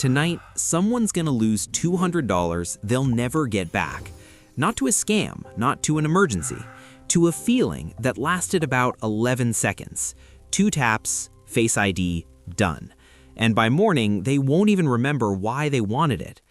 Tonight, someone's gonna lose $200 they'll never get back. Not to a scam, not to an emergency, to a feeling that lasted about 11 seconds. 2 taps, Face ID, done. And by morning, they won't even remember why they wanted it.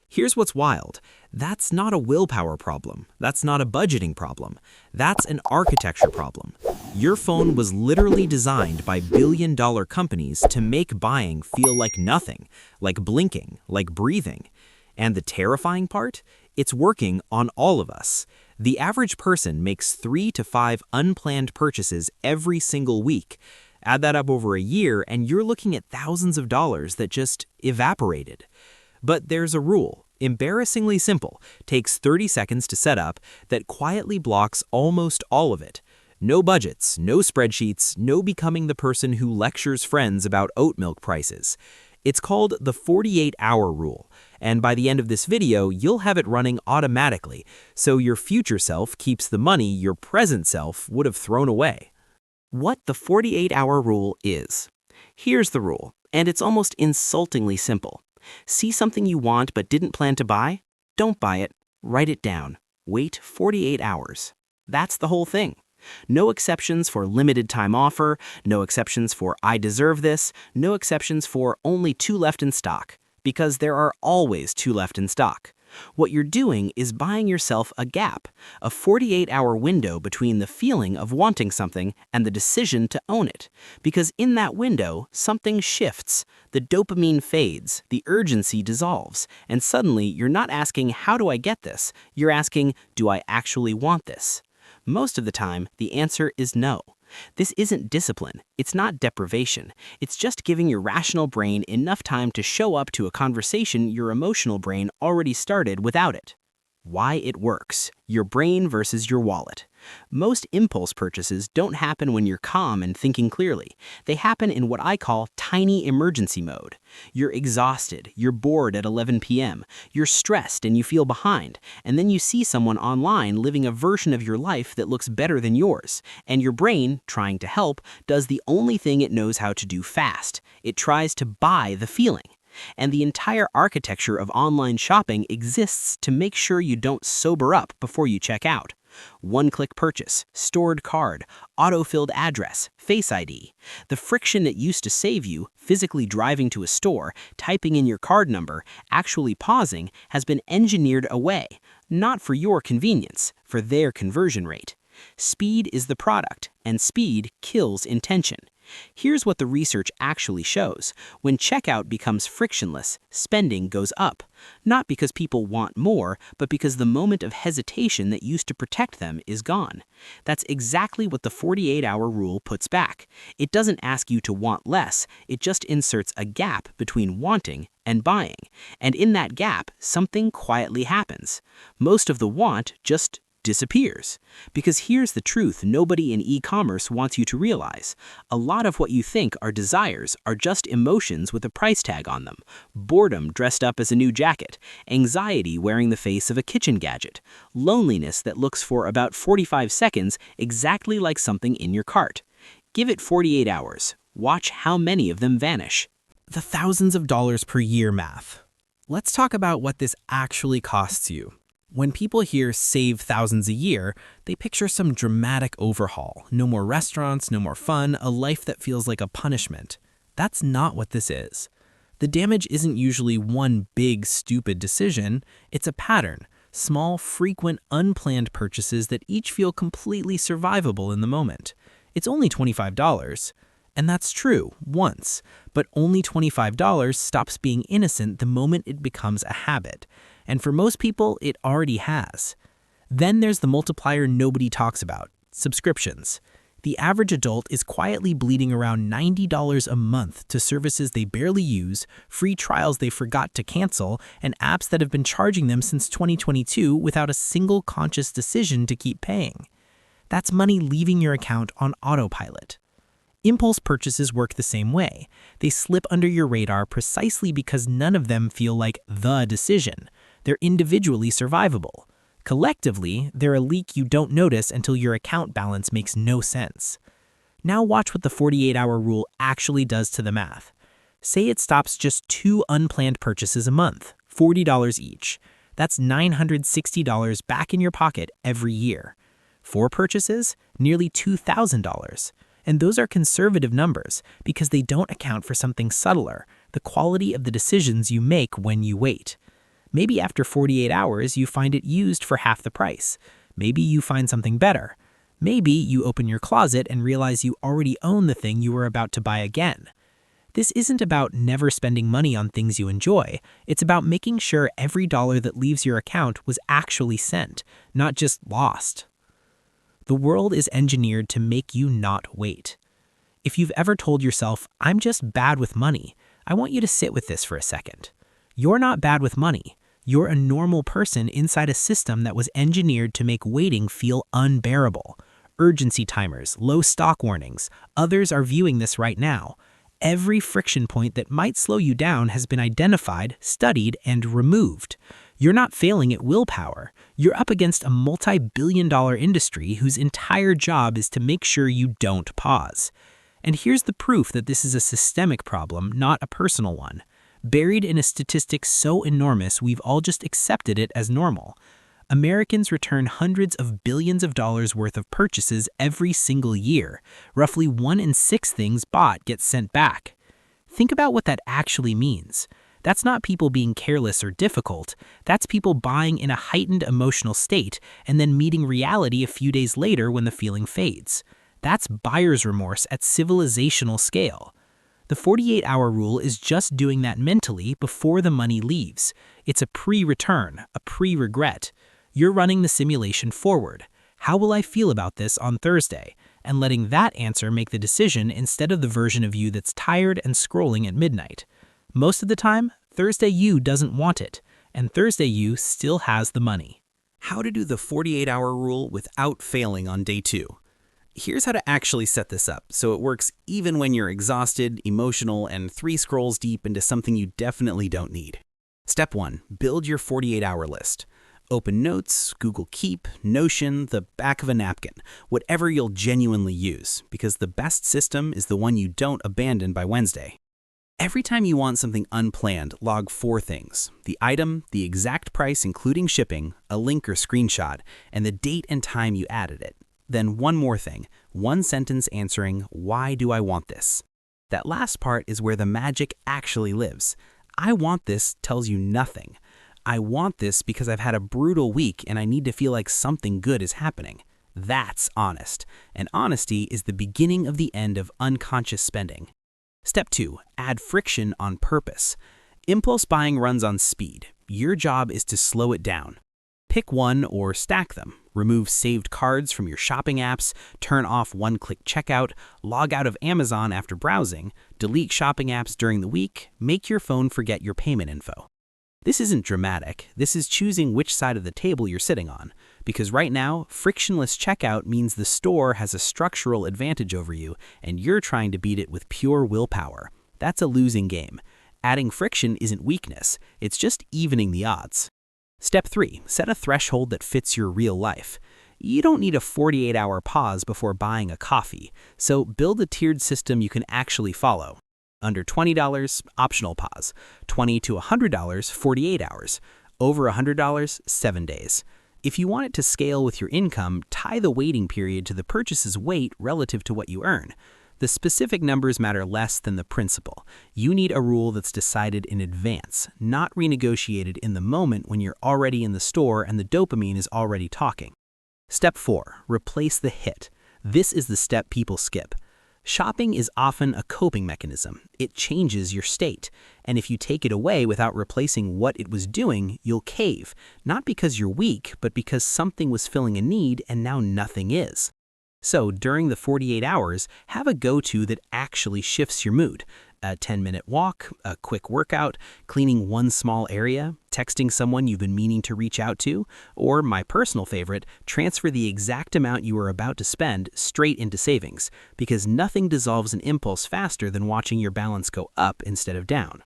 Here's what's wild. That's not a willpower problem. That's not a budgeting problem. That's an architecture problem. Your phone was literally designed by billion-dollar companies to make buying feel like nothing, like blinking, like breathing. And the terrifying part? It's working on all of us. The average person makes 3 to 5 unplanned purchases every single week. Add that up over a year, and you're looking at thousands of dollars that just evaporated. But there's a rule, embarrassingly simple, takes 30 seconds to set up, that quietly blocks almost all of it. No budgets, no spreadsheets, no becoming the person who lectures friends about oat milk prices. It's called the 48-hour rule, and by the end of this video, you'll have it running automatically, so your future self keeps the money your present self would have thrown away. What the 48-hour rule is. Here's the rule, and it's almost insultingly simple. See something you want but didn't plan to buy? Don't buy it. Write it down. Wait 48 hours. That's the whole thing. No exceptions for limited time offer, no exceptions for I deserve this, no exceptions for only 2 left in stock, because there are always 2 left in stock. What you're doing is buying yourself a gap, a 48-hour window between the feeling of wanting something and the decision to own it. Because in that window, something shifts, the dopamine fades, the urgency dissolves, and suddenly you're not asking, how do I get this? You're asking, do I actually want this? Most of the time, the answer is no. This isn't discipline, it's not deprivation, it's just giving your rational brain enough time to show up to a conversation your emotional brain already started without it. Why it works, your brain versus your wallet. Most impulse purchases don't happen when you're calm and thinking clearly. They happen in what I call tiny emergency mode. You're exhausted, you're bored at 11 p.m., you're stressed and you feel behind, and then you see someone online living a version of your life that looks better than yours, and your brain, trying to help, does the only thing it knows how to do fast. It tries to buy the feeling. And the entire architecture of online shopping exists to make sure you don't sober up before you check out. One-click purchase, stored card, auto-filled address, Face ID. The friction that used to save you, physically driving to a store, typing in your card number, actually pausing, has been engineered away. Not for your convenience, for their conversion rate. Speed is the product, and speed kills intention. Here's what the research actually shows. When checkout becomes frictionless, spending goes up. Not because people want more, but because the moment of hesitation that used to protect them is gone. That's exactly what the 48-hour rule puts back. It doesn't ask you to want less, it just inserts a gap between wanting and buying. And in that gap, something quietly happens. Most of the want just disappears. Because here's the truth nobody in e-commerce wants you to realize. A lot of what you think are desires are just emotions with a price tag on them. Boredom dressed up as a new jacket, anxiety wearing the face of a kitchen gadget, loneliness that looks for about 45 seconds exactly like something in your cart. Give it 48 hours. Watch how many of them vanish. The thousands of dollars per year math. Let's talk about what this actually costs you. When people hear save thousands a year, they picture some dramatic overhaul. No more restaurants, no more fun, a life that feels like a punishment. That's not what this is. The damage isn't usually one big, stupid decision. It's a pattern. Small, frequent, unplanned purchases that each feel completely survivable in the moment. It's only $25. And that's true, once. But only $25 stops being innocent the moment it becomes a habit. And for most people, it already has. Then there's the multiplier nobody talks about, subscriptions. The average adult is quietly bleeding around $90 a month to services they barely use, free trials they forgot to cancel, and apps that have been charging them since 2022 without a single conscious decision to keep paying. That's money leaving your account on autopilot. Impulse purchases work the same way. They slip under your radar precisely because none of them feel like the decision. They're individually survivable. Collectively, they're a leak you don't notice until your account balance makes no sense. Now watch what the 48-hour rule actually does to the math. Say it stops just 2 unplanned purchases a month, $40 each. That's $960 back in your pocket every year. 4 purchases, nearly $2,000. And those are conservative numbers because they don't account for something subtler, the quality of the decisions you make when you wait. Maybe after 48 hours, you find it used for half the price. Maybe you find something better. Maybe you open your closet and realize you already own the thing you were about to buy again. This isn't about never spending money on things you enjoy. It's about making sure every dollar that leaves your account was actually sent, not just lost. The world is engineered to make you not wait. If you've ever told yourself, "I'm just bad with money," I want you to sit with this for a second. You're not bad with money. You're a normal person inside a system that was engineered to make waiting feel unbearable. Urgency timers, low stock warnings. Others are viewing this right now. Every friction point that might slow you down has been identified, studied, and removed. You're not failing at willpower. You're up against a multi-billion-dollar industry whose entire job is to make sure you don't pause. And here's the proof that this is a systemic problem, not a personal one. Buried in a statistic so enormous we've all just accepted it as normal. Americans return hundreds of billions of dollars worth of purchases every single year. Roughly 1 in 6 things bought gets sent back. Think about what that actually means. That's not people being careless or difficult. That's people buying in a heightened emotional state and then meeting reality a few days later when the feeling fades. That's buyer's remorse at civilizational scale. The 48-hour rule is just doing that mentally before the money leaves. It's a pre-return, a pre-regret. You're running the simulation forward. How will I feel about this on Thursday? And letting that answer make the decision instead of the version of you that's tired and scrolling at midnight. Most of the time, Thursday you doesn't want it, and Thursday you still has the money. How to do the 48-hour rule without failing on day 2. Here's how to actually set this up so it works even when you're exhausted, emotional, and 3 scrolls deep into something you definitely don't need. Step 1. Build your 48-hour list. Open Notes, Google Keep, Notion, the back of a napkin, whatever you'll genuinely use, because the best system is the one you don't abandon by Wednesday. Every time you want something unplanned, log 4 things: the item, the exact price including shipping, a link or screenshot, and the date and time you added it. Then one more thing, 1 sentence answering, "Why do I want this?" That last part is where the magic actually lives. "I want this" tells you nothing. "I want this because I've had a brutal week and I need to feel like something good is happening." That's honest. And honesty is the beginning of the end of unconscious spending. Step 2. Add friction on purpose. Impulse buying runs on speed. Your job is to slow it down. Pick one or stack them. Remove saved cards from your shopping apps, turn off one-click checkout, log out of Amazon after browsing, delete shopping apps during the week, make your phone forget your payment info. This isn't dramatic. This is choosing which side of the table you're sitting on. Because right now, frictionless checkout means the store has a structural advantage over you, and you're trying to beat it with pure willpower. That's a losing game. Adding friction isn't weakness. It's just evening the odds. Step 3. Set a threshold that fits your real life. You don't need a 48-hour pause before buying a coffee, so build a tiered system you can actually follow. Under $20, optional pause. $20 to $100, 48 hours. Over $100, 7 days. If you want it to scale with your income, tie the waiting period to the purchase's weight relative to what you earn. The specific numbers matter less than the principle. You need a rule that's decided in advance, not renegotiated in the moment when you're already in the store and the dopamine is already talking. Step 4. Replace the hit. This is the step people skip. Shopping is often a coping mechanism. It changes your state. And if you take it away without replacing what it was doing, you'll cave. Not because you're weak, but because something was filling a need and now nothing is. So during the 48 hours, have a go-to that actually shifts your mood. A 10-minute walk, a quick workout, cleaning one small area, texting someone you've been meaning to reach out to, or my personal favorite, transfer the exact amount you are about to spend straight into savings, because nothing dissolves an impulse faster than watching your balance go up instead of down.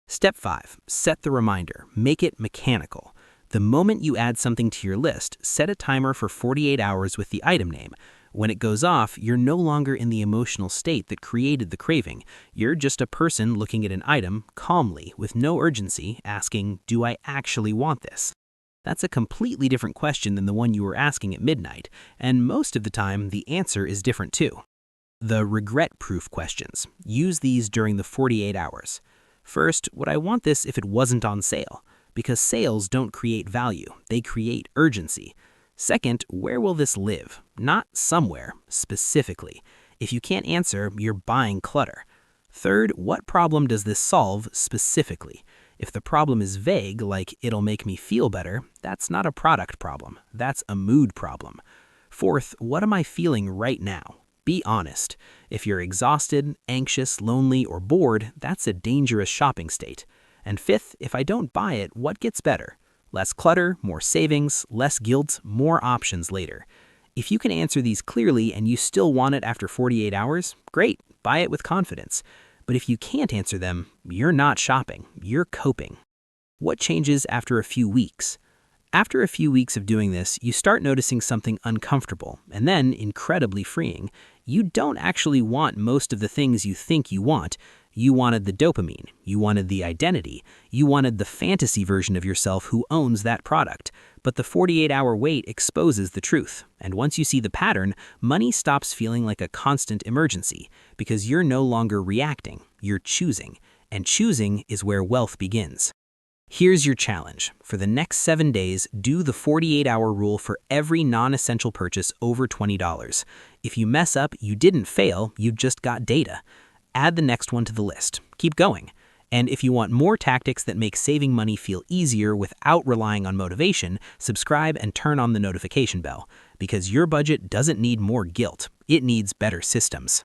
Step 5. Set the reminder. Make it mechanical. The moment you add something to your list, set a timer for 48 hours with the item name. When it goes off, you're no longer in the emotional state that created the craving. You're just a person looking at an item calmly, with no urgency, asking, do I actually want this? That's a completely different question than the one you were asking at midnight, and most of the time, the answer is different too. The regret-proof questions. Use these during the 48 hours. First, would I want this if it wasn't on sale? Because sales don't create value, they create urgency. Second, where will this live? Not somewhere, specifically. If you can't answer, you're buying clutter. Third, what problem does this solve specifically? If the problem is vague, like it'll make me feel better, that's not a product problem, that's a mood problem. Fourth, what am I feeling right now? Be honest. If you're exhausted, anxious, lonely, or bored, that's a dangerous shopping state. And fifth, if I don't buy it, what gets better? Less clutter, more savings, less guilt, more options later. If you can answer these clearly and you still want it after 48 hours, great, buy it with confidence. But if you can't answer them, you're not shopping, you're coping. What changes after a few weeks? After a few weeks of doing this, you start noticing something uncomfortable, and then incredibly freeing. You don't actually want most of the things you think you want. You wanted the dopamine, you wanted the identity, you wanted the fantasy version of yourself who owns that product. But the 48-hour wait exposes the truth. And once you see the pattern, money stops feeling like a constant emergency because you're no longer reacting, you're choosing. And choosing is where wealth begins. Here's your challenge. For the next 7 days, do the 48-hour rule for every non-essential purchase over $20. If you mess up, you didn't fail, you just got data. Add the next one to the list. Keep going. And if you want more tactics that make saving money feel easier without relying on motivation, subscribe and turn on the notification bell, because your budget doesn't need more guilt. It needs better systems.